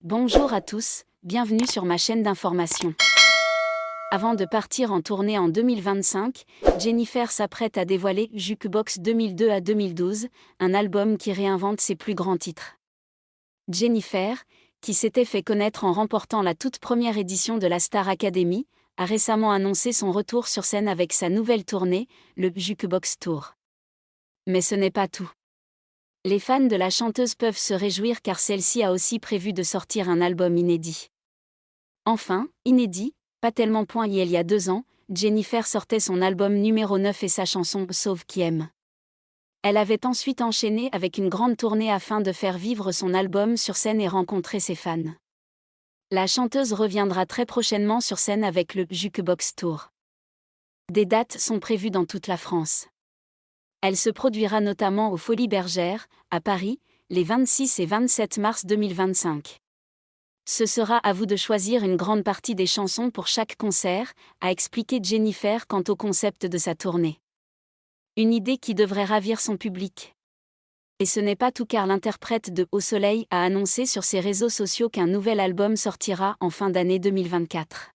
Bonjour à tous, bienvenue sur ma chaîne d'information. Avant de partir en tournée en 2025, Jennifer s'apprête à dévoiler Jukebox 2002 à 2012, un album qui réinvente ses plus grands titres. Jennifer, qui s'était fait connaître en remportant la toute première édition de la Star Academy, a récemment annoncé son retour sur scène avec sa nouvelle tournée, le Jukebox Tour. Mais ce n'est pas tout. Les fans de la chanteuse peuvent se réjouir car celle-ci a aussi prévu de sortir un album inédit. Enfin, inédit, pas tellement point il y a 2 ans, Jennifer sortait son album numéro 9 et sa chanson « Sauve qui aime ». Elle avait ensuite enchaîné avec une grande tournée afin de faire vivre son album sur scène et rencontrer ses fans. La chanteuse reviendra très prochainement sur scène avec le Jukebox Tour. Des dates sont prévues dans toute la France. Elle se produira notamment aux Folies Bergères, à Paris, les 26 et 27 mars 2025. Ce sera à vous de choisir une grande partie des chansons pour chaque concert, a expliqué Jennifer quant au concept de sa tournée. Une idée qui devrait ravir son public. Et ce n'est pas tout car l'interprète de Au Soleil a annoncé sur ses réseaux sociaux qu'un nouvel album sortira en fin d'année 2024.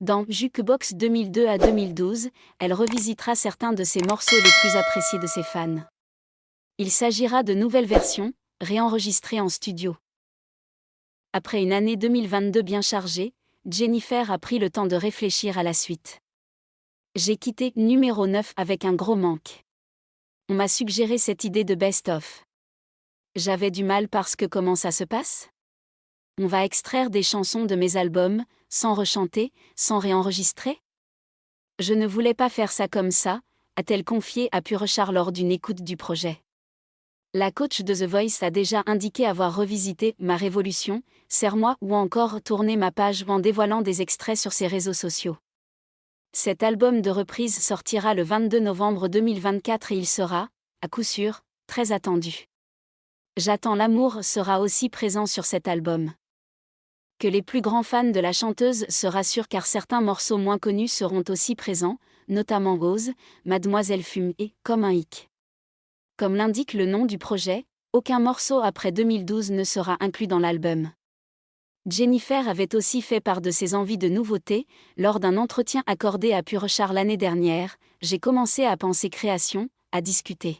Dans Jukebox 2002 à 2012, elle revisitera certains de ses morceaux les plus appréciés de ses fans. Il s'agira de nouvelles versions, réenregistrées en studio. Après une année 2022 bien chargée, Jennifer a pris le temps de réfléchir à la suite. J'ai quitté numéro 9 avec un gros manque. On m'a suggéré cette idée de best-of. J'avais du mal parce que comment ça se passe ? On va extraire des chansons de mes albums, sans rechanter, sans réenregistrer ? Je ne voulais pas faire ça comme ça, a-t-elle confié à Purechar lors d'une écoute du projet. La coach de The Voice a déjà indiqué avoir revisité « Ma Révolution », « Serre-moi » ou encore tourné ma page en dévoilant des extraits sur ses réseaux sociaux. Cet album de reprise sortira le 22 novembre 2024 et il sera, à coup sûr, très attendu. J'attends l'amour sera aussi présent sur cet album. Que les plus grands fans de la chanteuse se rassurent car certains morceaux moins connus seront aussi présents, notamment Rose, Mademoiselle Fume et Comme un hic. Comme l'indique le nom du projet, aucun morceau après 2012 ne sera inclus dans l'album. Jennifer avait aussi fait part de ses envies de nouveautés, lors d'un entretien accordé à Purechar l'année dernière, j'ai commencé à penser création, à discuter.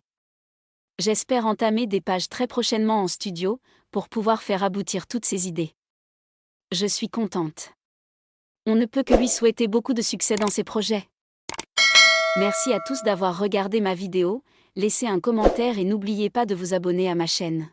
J'espère entamer des pages très prochainement en studio, pour pouvoir faire aboutir toutes ces idées. Je suis contente. On ne peut que lui souhaiter beaucoup de succès dans ses projets. Merci à tous d'avoir regardé ma vidéo, laissez un commentaire et n'oubliez pas de vous abonner à ma chaîne.